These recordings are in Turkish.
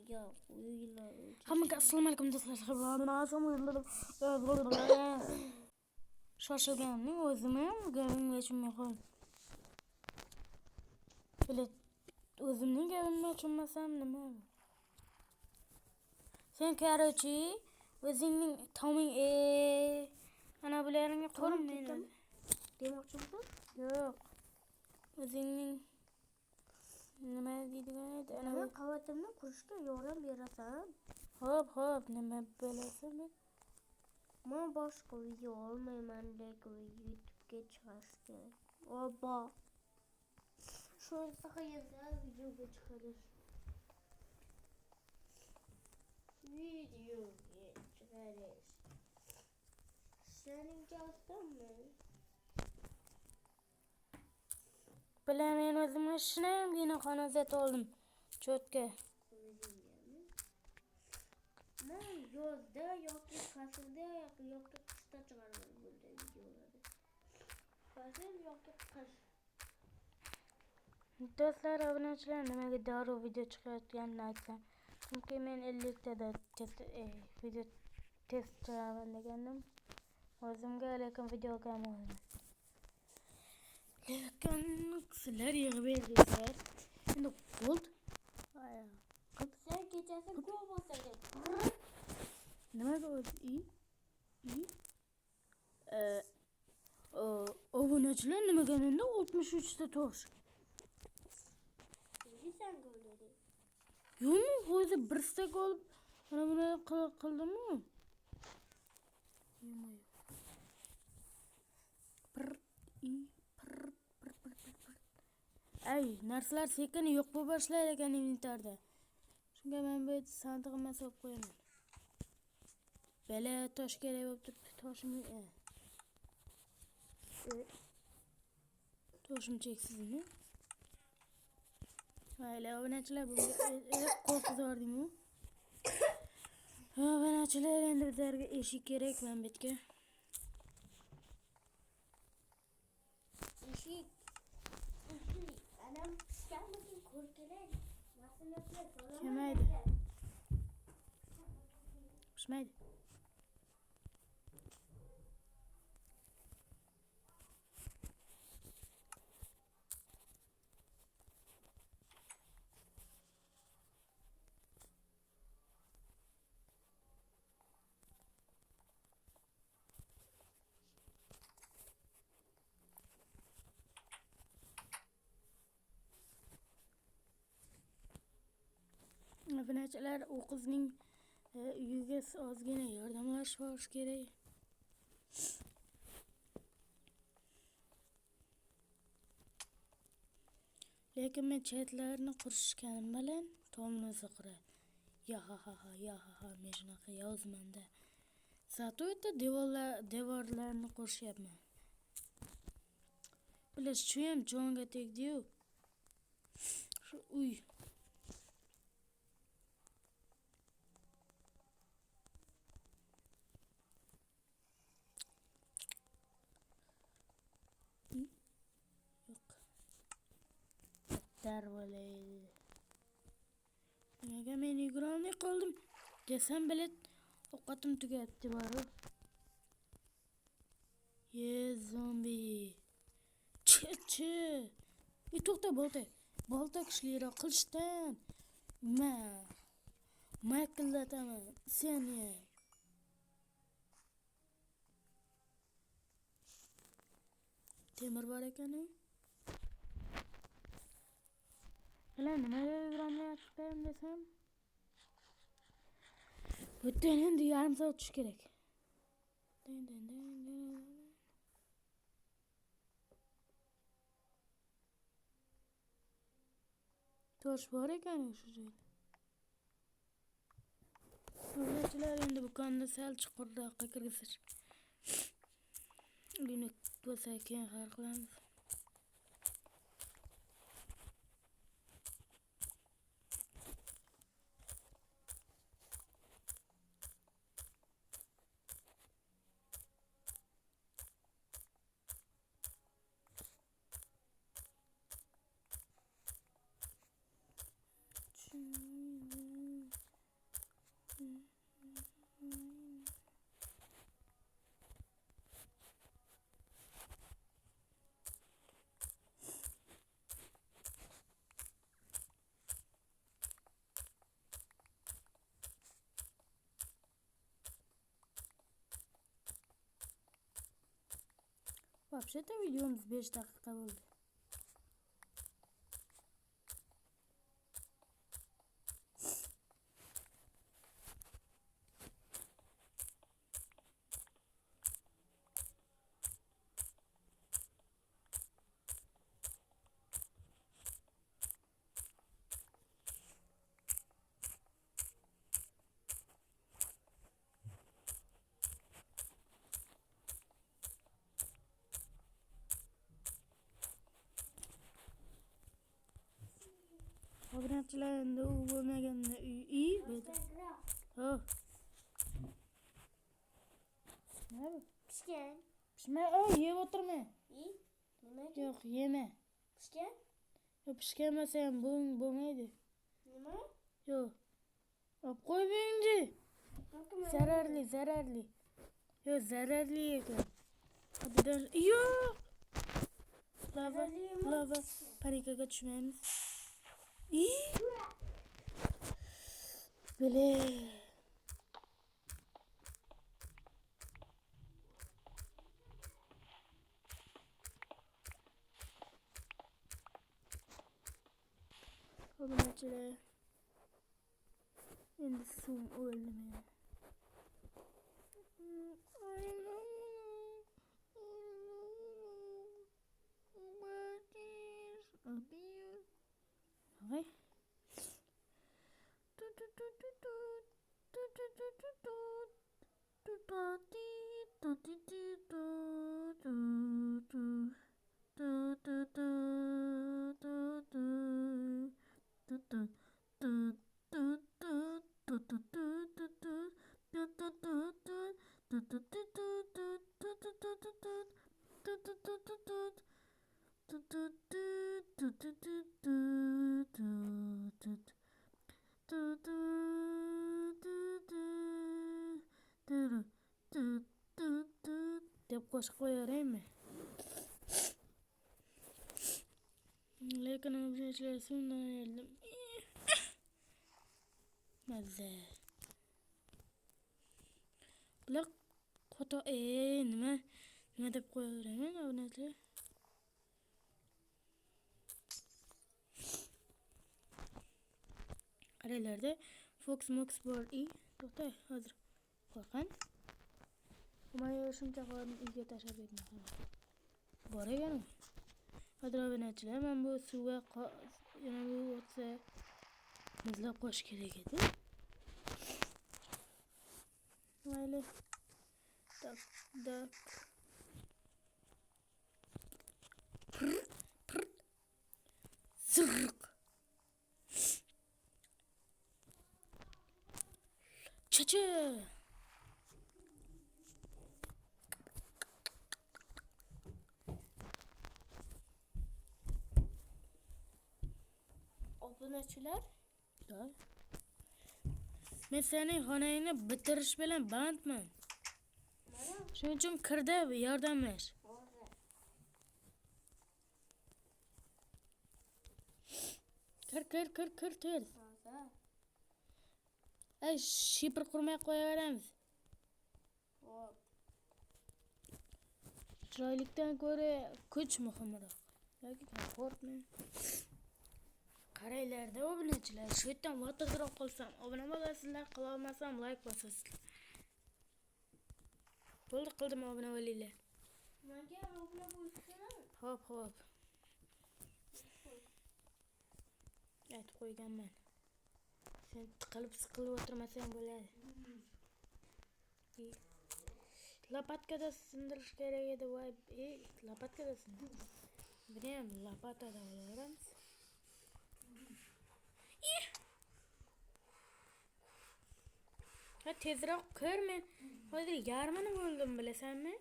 Ya uyuyorlar. Assalomu alaykum do'stlar. Shoshilganning o'zimi ham gapimga tushunmay qoldim. O'zimning gapimga tushunmasam nima? Sen короче o'zingning toming ana bularga qo'rqmaydi. Demoqchimisan? Yo'q. O'zingning nima deydigan edi? Ana qavatimni qurishga yordam berasan. Xo'p, nima bo'lasan? Men boshqa video olmayman, lekin YouTube'ga chiqish kerak. Oba. Shunisi qayerdan videoga chiqarish? Videoga chiqarish. Sening kasbingmi? Bilaman, men o'zimga shinamgina xonazat oldim. Cho'tka. Men yozda yoki faslda yoki qishda chiqaraman bunday videolarni. Fasl yoki qish. Do'stlar, obunachilar nimaga darrov video chiqayotganini aytsam. Chunki men 50 tada video test qilaman degandim. O'zimga lekin video olmayman. Lekin sizlar yig'ib berdinglar. Endi bo'ldi. Sen kechasi ko'p bo'lsa-da. Nimaga o'zi? Obunachilar nimaga menda 63 ta tosh? Sen qo'lding. Yo'q, o'zi bir stak olib mana buni qildimmi? Ay, narsalar sekin yo'q bo'lib boshlar ekan inventarda. Shunga men bu sandig'imga solib qo'yaman. Bela tosh kerak bo'lib turibdi, toshim cheksizmi? Mayli, obunachilar bunga qo'rqizordingmi? Obunachilar, endi bizlarga eshik kerak men bitga. Eshik. Anam pishganmi ko'rkalar. Masalasi Kemaydi. Pishmaydi. Obunachilar, u qizning uyiga ozgina yordamlashib borish kerak. Lekin men chatlarni qurishganim bilan tomni quradi. Ya ha, men shunaqa yozmanda. Zato etta devorlarni qurishyapman. Bilash, shu ham jonga tegdi-yu. Shu uy. Darvolaydi. Nimaga men yugurolmay qoldim? Desam bilet ovqatim tugadi bari. Zombi. Chi. To'xta, bolta kuchliroq qilishdan. Makillataman seni. Temir bor ekan-ku. Nimaga yugurolmayapman desam. Butun endi yarim soat tush kerak. Tosh bor ekan shu joyda. Obunachilar, endi bukonda sal chuqurroqqa kirgizir. Buni bo'lsa keyin hal qilamiz. Вообще-то videomuz 5 daqiqa bo'ldi. Obunachilar endi u bo'lmaganda iyi bo'ldi. Ha. Ne bu? Pishgan. Pishmay, yeb o'tirma. Nimaga? Yo'q, yema. Pishgan? Yo, pishganmasa ham bo'lmaydi. Nima? Yo'q. Olib qo'y endi. Zararli. Yo'q, zararli ekan. Hadidan, yo'q. Lava. Panikaga tushmaymiz. Böyle. Obunachilar. Endi suvim o'ldim ya. Ay. deb qo'shib qo'yaveraymi? Lekin obunachilar suvdan ayirdim. Mazza. Bular qo'to nima deb qo'yaverayman obunachilar? Aralarda Fox bor. To'xta, hozir qo'rqan. Mana shuncha qo'rni uyga tashlab ketmoqman. Bor ekan. Hozir obunachilar, men bu suvga yana bu o'tsa muzlab qo'yish kerak edi. Mayli. Tak. Zırk. Çaça. Obunachilar? Da. Men sening xonangni bitirish bilan bandman. Shuning uchun kirdi yordamlash. Kir tez. Ay, shipir qurmay qo'yaveramiz. Hop. Chiroylikdan ko'ra kuch muhimroq. Yoki qo'rqma. Qaranglar-da obunachilar, shu yerdan o'tirib qolsam, obuna bo'lasizlar, qila olmasam like bosasizlar. Bo'ldi, qildim, obuna bo'linglar. Menga obuna bo'lishsinmi? Hop. Aytib qo'yganman. Sen tiqilib siqilib o'tirmasang bo'ladi. Lopatkada sindirish kerak edi, voy. Lopatkada sindirish. Buni ham lopatada olaveramiz. Ha, tezroq kir, men hozir yarmini bo'ldim, bilasanmi?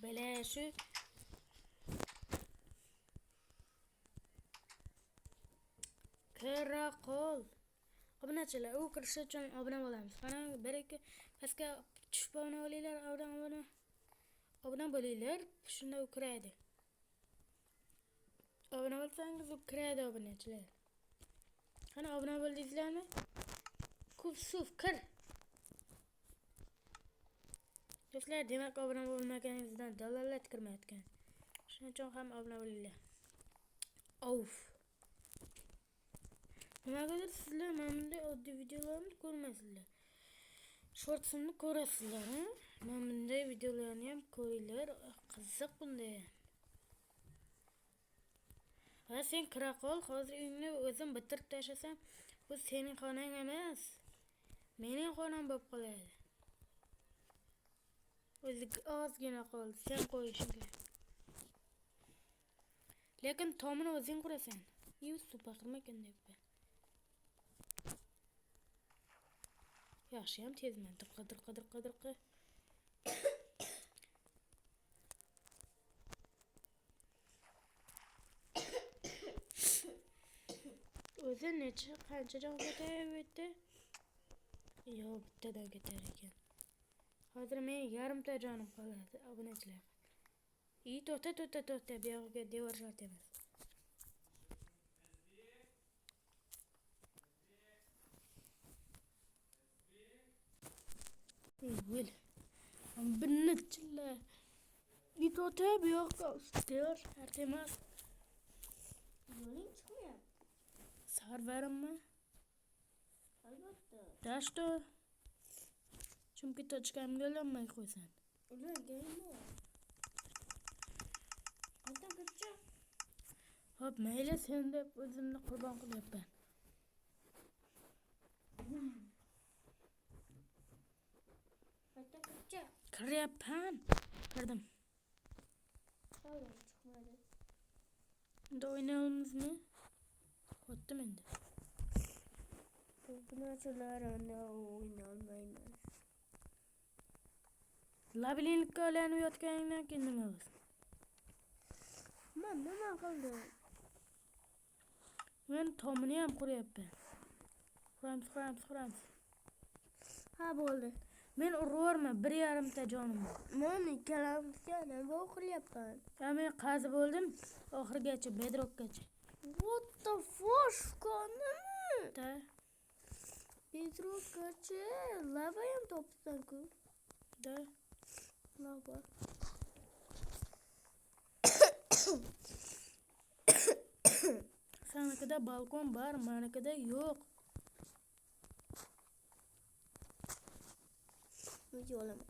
Bela shu kirra qol. Obunachilar, u kirish uchun obuna bo'lamiz. Mana 1-2 pastga tushib obuna bo'linglar, obuna bo'linglar, shunda u kiradi. Obuna bo'lsangiz u kiradi obunachilar. Qani obuna bo'ldingizlarmi? Suv kir. Do'stlar, demak obuna bo'lmaganingizdan dalolat kirmayotgan. Shuning uchun ham obuna bo'linglar. Of. Nimagadir sizlar mana bunday oddiy videolarni ko'rmaysizlar. Shortsimni ko'rasizlar, ha? Mana bunday videolarni ham ko'ringlar. Qiziq bunday. Va sen kira qol, hozir uyingni o'zim bitirib tashlasam, bu sening xonang emas. Mening xonam bo'lib qoladi. O'zi ozgina qoldi, sen qo'yishing kerak. Lekin tomini o'zing qurasan. Yusuf baqirmagan deyapman. Yaxshiyam tezman. Dirqa. O'zi qancha joy ketayapti? Yo, bittadan ketar ekan. Hozir men yarimta jonim qoladi, obunachilar. To'xta, bu yoqqa devor shart emas. Well. Binnechilar. To'xta, bu yoqqa devor shart emas. Yo'ling chiqmayapti. Sarvarimmi? Albatta. Dashto. Chunki tochkamga ulanmay qo'ysan. Ulangaymi? Qayta kirchi. Hop, mayli sen deb o'zimni qurbon qilyapman. Qayta kirchi. Kiryapman. Kirdim. Hali chiqmadi. Endi o'ynayapmizmi? O'tdim endi. Obunachilar unda o'ynolmaymiz. Labirintga olanib yotganingdan keyin nima bo'lsin? Men nima qildim? Men tomini ham quryapman. Quramiz. Ha, bo'ldi. Men urvorman, 1,5 ta jonim bor. Men ikkalamizga nima o'qilyapman? Men qazi bo'ldim oxirigacha, bedrockgacha. What the fuck? Nima? Da. Bedrockgacha lava ham topsan-ku. Da. Lava. Senikida balkon bor, menikida yo'q. Video olaman.